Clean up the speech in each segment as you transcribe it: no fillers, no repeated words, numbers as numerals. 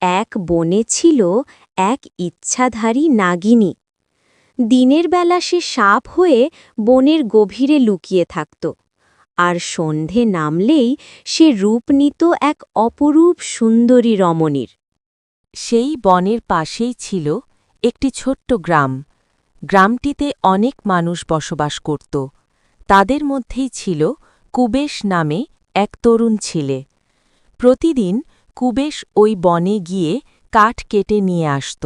এক বনে ছিল এক ইচ্ছাধারী নাগিনী। দিনের বেলা সে সাপ হয়ে বনের গভীরে লুকিয়ে থাকত, আর সন্ধে নামলেই সে রূপ নিত এক অপরূপ সুন্দরী রমণীর। সেই বনের পাশেই ছিল একটি ছোট্ট গ্রাম। গ্রামটিতে অনেক মানুষ বসবাস করত। তাদের মধ্যেই ছিল কুবেশ নামে এক তরুণ ছেলে। প্রতিদিন কুবেশ ওই বনে গিয়ে কাঠ কেটে নিয়ে আসত।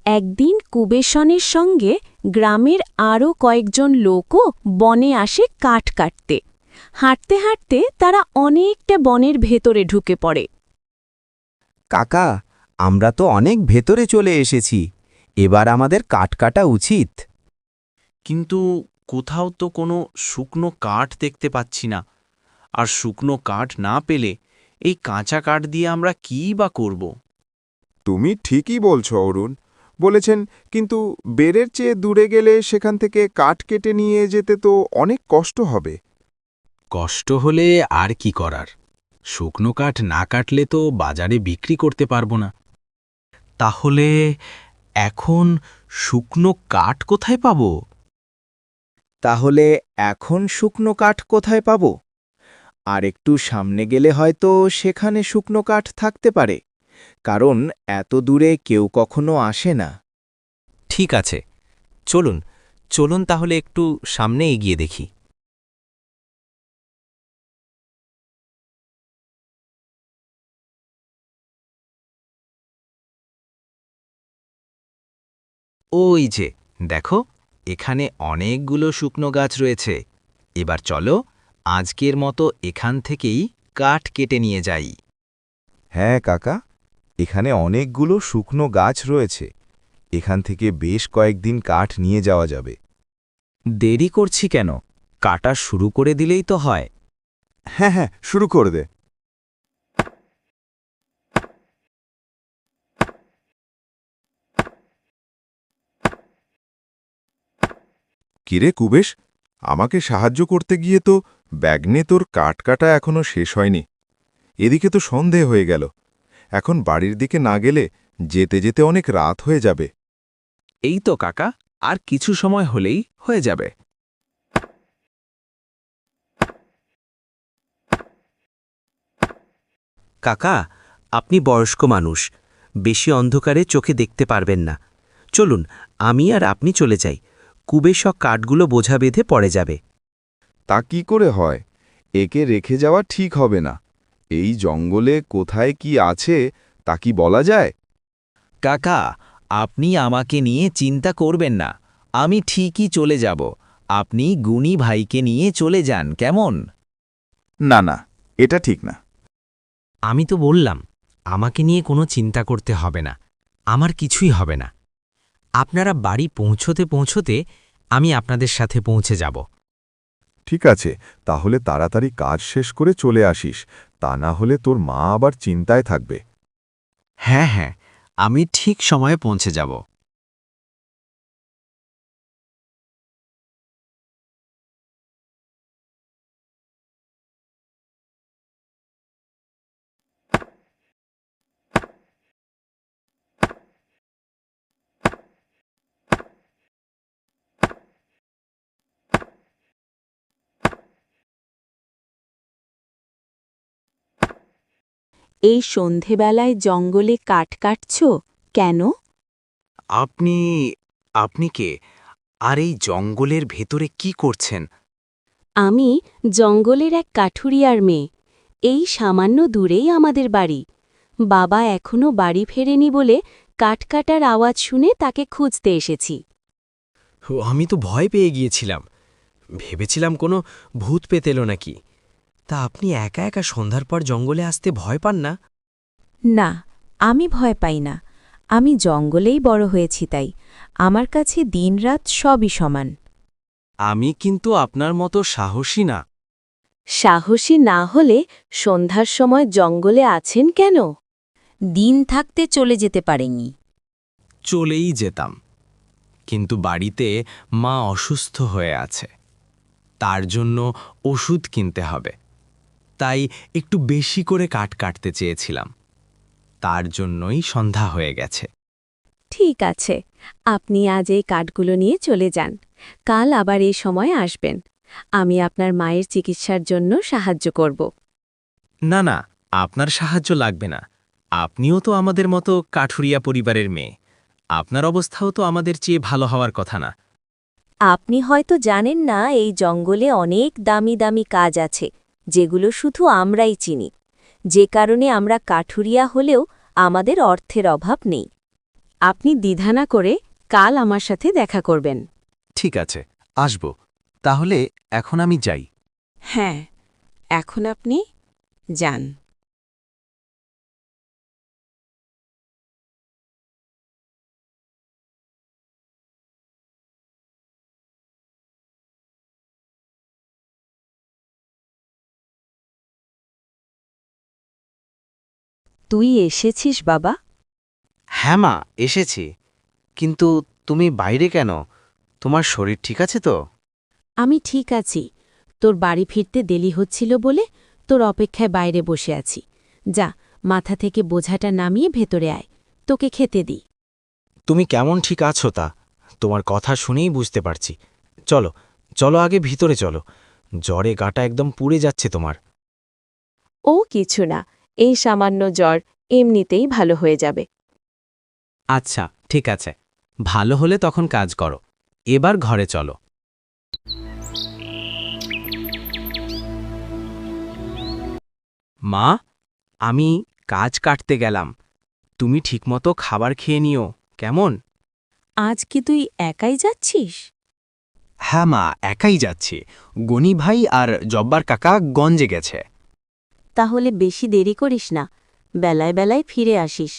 একদিন কুবেশনের সঙ্গে গ্রামের আরও কয়েকজন লোকও বনে আসে কাঠ কাটতে। হাঁটতে হাঁটতে তারা অনেকটা বনের ভেতরে ঢুকে পড়ে। কাকা, আমরা তো অনেক ভেতরে চলে এসেছি। এবার আমাদের কাঠ কাটা উচিত। কিন্তু কোথাও তো কোনো শুকনো কাঠ দেখতে পাচ্ছি না। আর শুকনো কাঠ না পেলে এই কাঁচা কাঠ দিয়ে আমরা কী বা করব? তুমি ঠিকই বলছো অরুণ, বলেছেন, কিন্তু বেরের চেয়ে দূরে গেলে সেখান থেকে কাঠ কেটে নিয়ে যেতে তো অনেক কষ্ট হবে। কষ্ট হলে আর কি করার, শুকনো কাঠ না কাটলে তো বাজারে বিক্রি করতে পারবো না। তাহলে এখন শুকনো কাঠ কোথায় পাবো? তাহলে এখন শুকনো কাঠ কোথায় পাব? আর একটু সামনে গেলে হয়তো সেখানে শুকনো কাঠ থাকতে পারে, কারণ এত দূরে কেউ কখনো আসে না। ঠিক আছে, চলুন চলুন তাহলে একটু সামনে এগিয়ে দেখি। ওই যে দেখো, এখানে অনেকগুলো শুকনো গাছ রয়েছে। এবার চলো আজকের মতো এখান থেকেই কাঠ কেটে নিয়ে যাই। হ্যাঁ কাকা, এখানে অনেকগুলো শুকনো গাছ রয়েছে। এখান থেকে বেশ কয়েকদিন কাঠ নিয়ে যাওয়া যাবে। দেরি করছি কেন? কাটা শুরু করে দিলেই তো হয়। হ্যাঁ হ্যাঁ, শুরু করে দে। কিরে কুবেশ, আমাকে সাহায্য করতে গিয়ে তো ব্যাগনে তোর কাঠ কাটা এখনো শেষ হয়নি। এদিকে তো সন্ধে হয়ে গেল। এখন বাড়ির দিকে না গেলে যেতে যেতে অনেক রাত হয়ে যাবে। এই তো কাকা, আর কিছু সময় হলেই হয়ে যাবে। কাকা, আপনি বয়স্ক মানুষ, বেশি অন্ধকারে চোখে দেখতে পারবেন না। চলুন আমি আর আপনি চলে যাই। কুবেশক কাঠগুলো বোঝা বেঁধে পড়ে যাবে। তা কি করে হয়? একে রেখে যাওয়া ঠিক হবে না। এই জঙ্গলে কোথায় কি আছে তা কি বলা যায়? কাকা, আপনি আমাকে নিয়ে চিন্তা করবেন না, আমি ঠিকই চলে যাব। আপনি গুণী ভাইকে নিয়ে চলে যান, কেমন? না না, এটা ঠিক না। আমি তো বললাম, আমাকে নিয়ে কোনো চিন্তা করতে হবে না, আমার কিছুই হবে না। আপনারা বাড়ি পৌঁছতে পৌঁছতে আমি আপনাদের সাথে পৌঁছে যাব। ঠিক আছে, তাহলে তাড়াতাড়ি কাজ শেষ করে চলে আসিস, তা না হলে তোর মা আবার চিন্তায় থাকবে। হ্যাঁ হ্যাঁ, আমি ঠিক সময়ে পৌঁছে যাব। এই সন্ধেবেলায় জঙ্গলে কাঠ কাটছ কেন? আপনি আপনি কে? আর এই জঙ্গলের ভেতরে কি করছেন? আমি জঙ্গলের এক কাঠুরিয়ার মেয়ে। এই সামান্য দূরেই আমাদের বাড়ি। বাবা এখনো বাড়ি ফেরেনি বলে কাঠ কাটার আওয়াজ শুনে তাকে খুঁজতে এসেছি। আমি তো ভয় পেয়ে গিয়েছিলাম, ভেবেছিলাম কোনো ভূত পেত এলো নাকি। তা আপনি একা একা সন্ধ্যার পর জঙ্গলে আসতে ভয় পান না? না, আমি ভয় পাই না। আমি জঙ্গলেই বড় হয়েছি, তাই আমার কাছে দিনরাত সবই সমান। আমি কিন্তু আপনার মতো সাহসী না। সাহসী না হলে সন্ধ্যার সময় জঙ্গলে আছেন কেন? দিন থাকতে চলে যেতে পারেনি। চলেই যেতাম, কিন্তু বাড়িতে মা অসুস্থ হয়ে আছে, তার জন্য ওষুধ কিনতে হবে। তাই একটু বেশি করে কাঠ কাটতে চেয়েছিলাম, তার জন্যই সন্ধ্যা হয়ে গেছে। ঠিক আছে, আপনি আজ এই কাঠগুলো নিয়ে চলে যান। কাল আবার এই সময় আসবেন। আমি আপনার মায়ের চিকিৎসার জন্য সাহায্য করব। না না, আপনার সাহায্য লাগবে না। আপনিও তো আমাদের মতো কাঠুরিয়া পরিবারের মেয়ে, আপনার অবস্থাও তো আমাদের চেয়ে ভালো হওয়ার কথা না। আপনি হয়তো জানেন না এই জঙ্গলে অনেক দামি দামি কাজ আছে, যেগুলো শুধু আমরাই চিনি, যে কারণে আমরা কাঠুরিয়া হলেও আমাদের অর্থের অভাব নেই। আপনি দ্বিধা না করে কাল আমার সাথে দেখা করবেন। ঠিক আছে, আসব। তাহলে এখন আমি যাই। হ্যাঁ, এখন আপনি যান। তুই এসেছিস বাবা? হ্যাঁ মা, এসেছি। কিন্তু তুমি বাইরে কেন? তোমার শরীর ঠিক আছে তো? আমি ঠিক আছি। তোর বাড়ি ফিরতে দেরি হচ্ছিল বলে তোর অপেক্ষায় বাইরে বসে আছি। যা, মাথা থেকে বোঝাটা নামিয়ে ভেতরে আয়, তোকে খেতে দিই। তুমি কেমন ঠিক আছো তা তোমার কথা শুনেই বুঝতে পারছি। চলো চলো, আগে ভিতরে চলো। জ্বরে গাটা একদম পুড়ে যাচ্ছে তোমার। ও কিছু না, এই সামান্য জ্বর, এমনিতেই ভালো হয়ে যাবে। আচ্ছা ঠিক আছে, ভালো হলে তখন কাজ করো। এবার ঘরে চলো। মা, আমি কাজ কাটতে গেলাম। তুমি ঠিকমতো খাবার খেয়ে নিও, কেমন? আজ কি তুই একাই যাচ্ছিস? হ্যাঁ মা, একাই যাচ্ছি। গনি ভাই আর জব্বার কাকা গঞ্জে গেছে। তাহলে বেশি দেরি করিস না, বেলায় বেলায় ফিরে আসিস।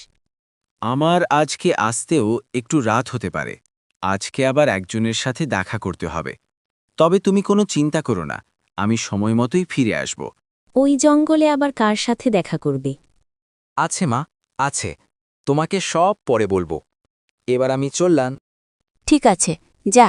আমার আজকে আসতেও একটু রাত হতে পারে। আজকে আবার একজনের সাথে দেখা করতে হবে। তবে তুমি কোনো চিন্তা করো না, আমি সময় মতোই ফিরে আসব। ওই জঙ্গলে আবার কার সাথে দেখা করবে? আছে মা, আছে। তোমাকে সব পরে বলবো। এবার আমি চললাম। ঠিক আছে, যা।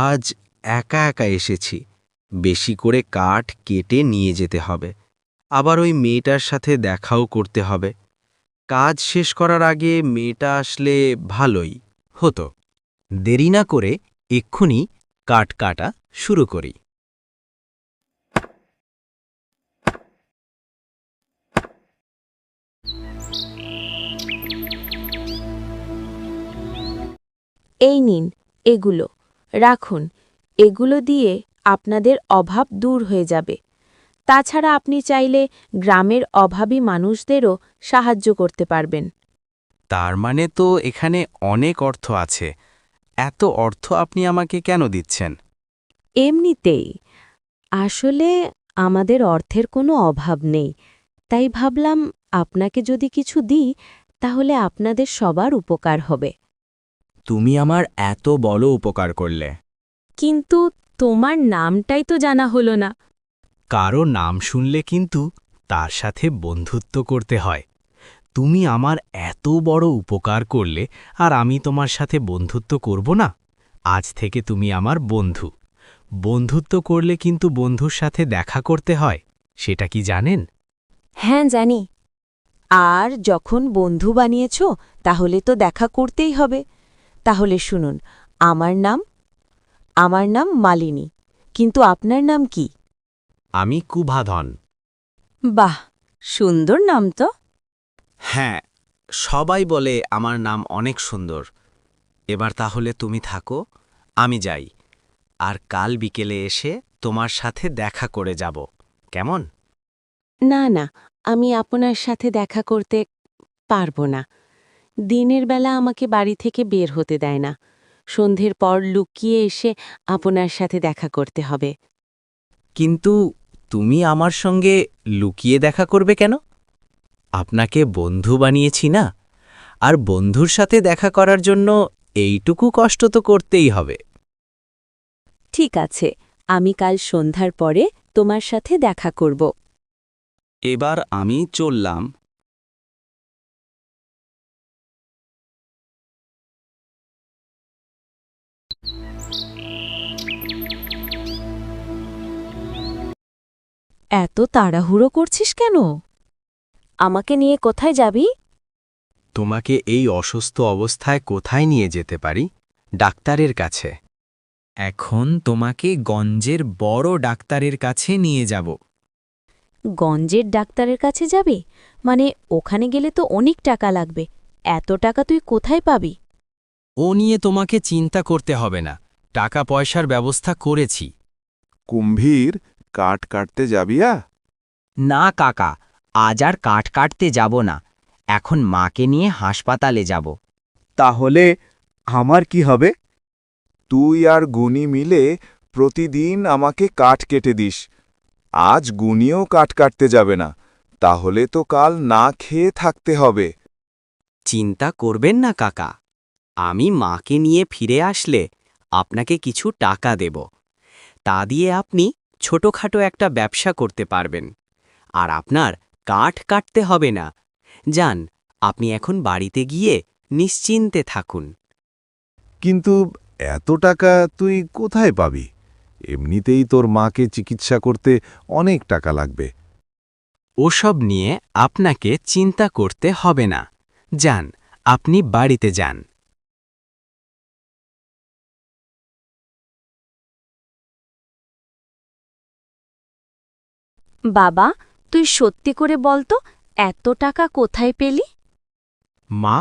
আজ একা একা এসেছি, বেশি করে কাঠ কেটে নিয়ে যেতে হবে। আবার ওই মেয়েটার সাথে দেখাও করতে হবে। কাজ শেষ করার আগে মেয়েটা আসলে ভালোই হতো। দেরি না করে এক্ষুনি কাঠ কাটা শুরু করি। এই নিন, এগুলো রাখুন। এগুলো দিয়ে আপনাদের অভাব দূর হয়ে যাবে। তাছাড়া আপনি চাইলে গ্রামের অভাবী মানুষদেরও সাহায্য করতে পারবেন। তার মানে তো এখানে অনেক অর্থ আছে। এত অর্থ আপনি আমাকে কেন দিচ্ছেন? এমনিতেই। আসলে আমাদের অর্থের কোনো অভাব নেই, তাই ভাবলাম আপনাকে যদি কিছু দিই তাহলে আপনাদের সবার উপকার হবে। তুমি আমার এত বড় উপকার করলে। কিন্তু তোমার নামটাই তো জানা হলো না। কারো নাম শুনলে কিন্তু তার সাথে বন্ধুত্ব করতে হয়। তুমি আমার এত বড় উপকার করলে আর আমি তোমার সাথে বন্ধুত্ব করব না? আজ থেকে তুমি আমার বন্ধু। বন্ধুত্ব করলে কিন্তু বন্ধুর সাথে দেখা করতে হয়, সেটা কি জানেন? হ্যাঁ জানি। আর যখন বন্ধু বানিয়েছ তাহলে তো দেখা করতেই হবে। তাহলে শুনুন, আমার নাম মালিনী, কিন্তু আপনার নাম কি? আমি কুভাধন। বাহ, সুন্দর নাম তো। হ্যাঁ, সবাই বলে আমার নাম অনেক সুন্দর। এবার তাহলে তুমি থাকো, আমি যাই। আর কাল বিকেলে এসে তোমার সাথে দেখা করে যাব, কেমন? না না, আমি আপনার সাথে দেখা করতে পারবো না। দিনের বেলা আমাকে বাড়ি থেকে বের হতে দেয় না। সন্ধ্যের পর লুকিয়ে এসে আপনার সাথে দেখা করতে হবে। কিন্তু তুমি আমার সঙ্গে লুকিয়ে দেখা করবে কেন? আপনাকে বন্ধু বানিয়েছি না, আর বন্ধুর সাথে দেখা করার জন্য এইটুকু কষ্ট তো করতেই হবে। ঠিক আছে, আমি কাল সন্ধ্যার পরে তোমার সাথে দেখা করব। এবার আমি চললাম। এত তাড়াহুড়ো করছিস কেন? আমাকে নিয়ে কোথায় যাবি? তোমাকে এই অসুস্থ অবস্থায় কোথায় নিয়ে যেতে পারি? ডাক্তারের কাছে। এখন তোমাকে গঞ্জের বড় ডাক্তারের কাছে নিয়ে যাব। গঞ্জের ডাক্তারের কাছে যাবে? মানে ওখানে গেলে তো অনেক টাকা লাগবে। এত টাকা তুই কোথায় পাবি? ও নিয়ে তোমাকে চিন্তা করতে হবে না, টাকা পয়সার ব্যবস্থা করেছি। কুম্ভীর, কাঠ কাটতে যাবিয়া? না কাকা, আজ আর কাঠ কাটতে যাব না। এখন মাকে নিয়ে হাসপাতালে যাব। তাহলে আমার কি হবে? তুই আর গুনি মিলে প্রতিদিন আমাকে কাঠ কেটে দিস। আজ গুনিও কাঠ কাটতে যাবে না, তাহলে তো কাল না খেয়ে থাকতে হবে। চিন্তা করবেন না কাকা, আমি মাকে নিয়ে ফিরে আসলে আপনাকে কিছু টাকা দেব। তা দিয়ে আপনি ছোটখাটো একটা ব্যবসা করতে পারবেন, আর আপনার কাঠ কাটতে হবে না। যান, আপনি এখন বাড়িতে গিয়ে নিশ্চিন্তে থাকুন। কিন্তু এত টাকা তুই কোথায় পাবি? এমনিতেই তোর মাকে চিকিৎসা করতে অনেক টাকা লাগবে। ওসব নিয়ে আপনাকে চিন্তা করতে হবে না। যান, আপনি বাড়িতে যান। বাবা, তুই সত্যি করে বল তো, এত টাকা কোথায় পেলি? মা,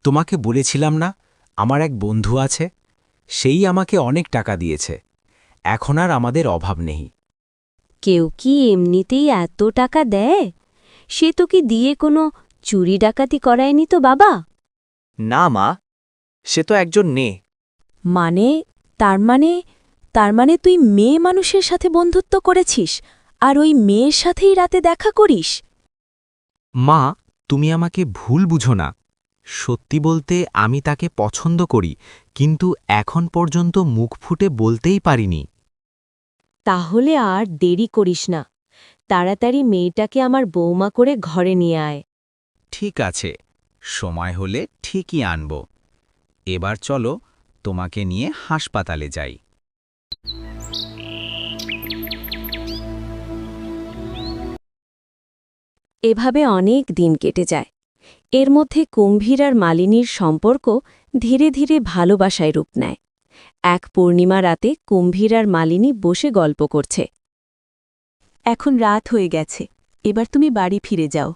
তোমাকে বলেছিলাম না, আমার এক বন্ধু আছে, সেই আমাকে অনেক টাকা দিয়েছে। এখন আর আমাদের অভাব নেই। কেউ কি এমনিতেই এত টাকা দেয়? সে তো কি দিয়ে কোনো চুরি ডাকাতি করায়নি তো বাবা? না মা, সে তো একজন নে। মানে তার মানে তুই মেয়ে মানুষের সাথে বন্ধুত্ব করেছিস, আর ওই মেয়ের সাথেই রাতে দেখা করিস? মা, তুমি আমাকে ভুল বুঝো না। সত্যি বলতে আমি তাকে পছন্দ করি, কিন্তু এখন পর্যন্ত মুখ ফুটে বলতেই পারিনি। তাহলে আর দেরি করিস না, তাড়াতাড়ি মেয়েটাকে আমার বৌমা করে ঘরে নিয়ে আয়। ঠিক আছে, সময় হলে ঠিকই আনব। এবার চলো, তোমাকে নিয়ে হাসপাতালে যাই। এভাবে অনেক দিন কেটে যায়। এর মধ্যে কুম্ভীর আর মালিনীর সম্পর্ক ধীরে ধীরে ভালোবাসায় রূপ নেয়। এক পূর্ণিমা রাতে কুম্ভীর আর মালিনী বসে গল্প করছে। এখন রাত হয়ে গেছে, এবার তুমি বাড়ি ফিরে যাও।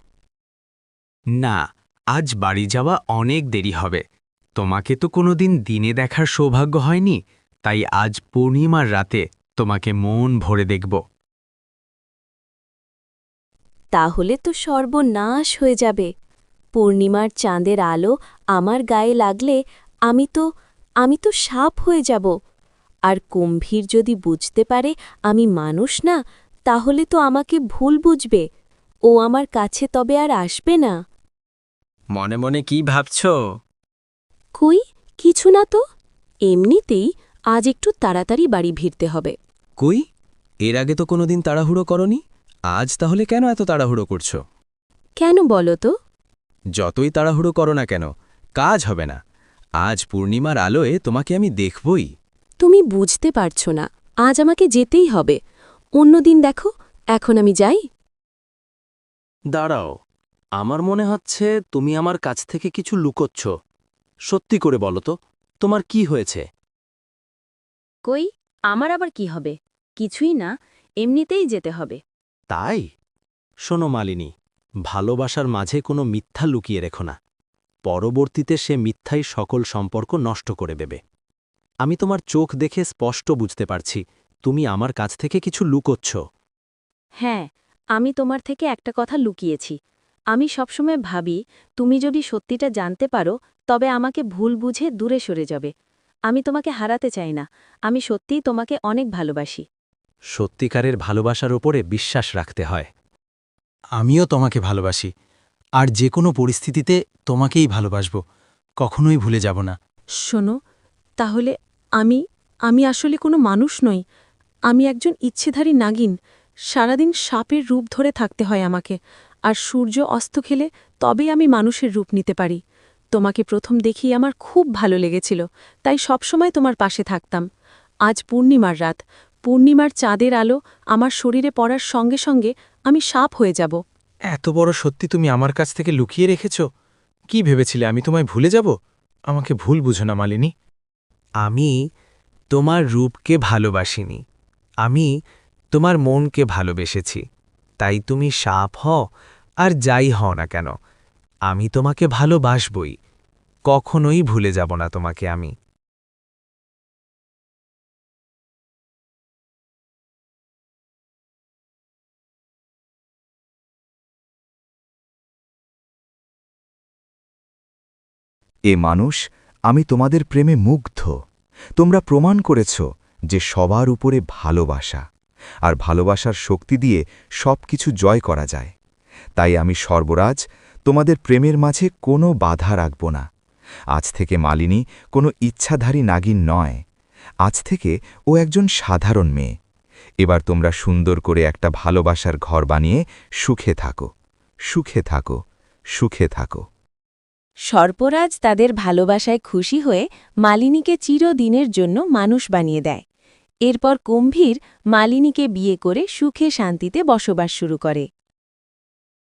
না, আজ বাড়ি যাওয়া অনেক দেরি হবে। তোমাকে তো কোনোদিন দিনে দেখার সৌভাগ্য হয়নি, তাই আজ পূর্ণিমার রাতে তোমাকে মন ভরে দেখব। তাহলে তো সর্বনাশ হয়ে যাবে। পূর্ণিমার চাঁদের আলো আমার গায়ে লাগলে আমি তো সাপ হয়ে যাব। আর কুম্ভীর যদি বুঝতে পারে আমি মানুষ না, তাহলে তো আমাকে ভুল বুঝবে। ও আমার কাছে তবে আর আসবে না। মনে মনে কি ভাবছ? কই, কিছু না তো। এমনিতেই আজ একটু তাড়াতাড়ি বাড়ি ফিরতে হবে। কই, এর আগে তো কোনোদিন তাড়াহুড়ো করনি, আজ তাহলে কেন এত তাড়াহুড়ো করছো? কেন বলো তো? যতই তাড়াহুড়ো করো না কেন, কাজ হবে না। আজ পূর্ণিমার আলোয় তোমাকে আমি দেখবই। তুমি বুঝতে পারছো না, আজ আমাকে যেতেই হবে। অন্যদিন দেখো, এখন আমি যাই। দাঁড়াও, আমার মনে হচ্ছে তুমি আমার কাছ থেকে কিছু লুকোচ্ছ। সত্যি করে বলো তো, তোমার কি হয়েছে? কই, আমার আবার কি হবে? কিছুই না, এমনিতেই যেতে হবে। তাই? শোনো মালিনী, ভালোবাসার মাঝে কোনো মিথ্যা লুকিয়ে রেখো না। পরবর্তীতে সে মিথ্যাই সকল সম্পর্ক নষ্ট করে দেবে। আমি তোমার চোখ দেখে স্পষ্ট বুঝতে পারছি, তুমি আমার কাছ থেকে কিছু লুকোচ্ছ। হ্যাঁ, আমি তোমার থেকে একটা কথা লুকিয়েছি। আমি সবসময় ভাবি, তুমি যদি সত্যিটা জানতে পারো, তবে আমাকে ভুল বুঝে দূরে সরে যাবে। আমি তোমাকে হারাতে চাই না, আমি সত্যিই তোমাকে অনেক ভালোবাসি। সত্যিকারের ভালোবাসার ওপরে বিশ্বাস রাখতে হয়। আমিও তোমাকে ভালোবাসি, আর যে কোনো পরিস্থিতিতে তোমাকেই ভালোবাসব, কখনোই ভুলে যাব না। শোনো, তাহলে আমি আমি আসলে কোনো মানুষ নই। আমি একজন ইচ্ছেধারী নাগিন। সারাদিন সাপের রূপ ধরে থাকতে হয় আমাকে, আর সূর্য অস্ত খেলে তবেই আমি মানুষের রূপ নিতে পারি। তোমাকে প্রথম দেখেই আমার খুব ভালো লেগেছিল, তাই সবসময় তোমার পাশে থাকতাম। আজ পূর্ণিমার রাত, পূর্ণিমার চাঁদের আলো আমার শরীরে পড়ার সঙ্গে সঙ্গে আমি সাপ হয়ে যাব। এত বড় সত্যি তুমি আমার কাছ থেকে লুকিয়ে রেখেছ? কি ভেবেছিলে আমি তোমায় ভুলে যাব? আমাকে ভুল বুঝো না মালিনী। আমি তোমার রূপকে ভালোবাসিনি, আমি তোমার মনকে ভালোবেসেছি। তাই তুমি সাপ হও আর যাই হও না কেন, আমি তোমাকে ভালোবাসবই, কখনোই ভুলে যাব না তোমাকে আমি। এ মানুষ, আমি তোমাদের প্রেমে মুগ্ধ। তোমরা প্রমাণ করেছ যে সবার উপরে ভালোবাসা, আর ভালোবাসার শক্তি দিয়ে সবকিছু জয় করা যায়। তাই আমি সর্বরাজ তোমাদের প্রেমের মাঝে কোনো বাধা রাখব না। আজ থেকে মালিনী কোনো ইচ্ছাধারী নাগিন নয়, আজ থেকে ও একজন সাধারণ মেয়ে। এবার তোমরা সুন্দর করে একটা ভালোবাসার ঘর বানিয়ে সুখে থাকো, সুখে থাকো, সুখে থাকো। সর্পরাজ তাদের ভালোবাসায় খুশি হয়ে মালিনীকে চিরদিনের জন্য মানুষ বানিয়ে দেয়। এরপর কুম্ভীর মালিনীকে বিয়ে করে সুখে শান্তিতে বসবাস শুরু করে।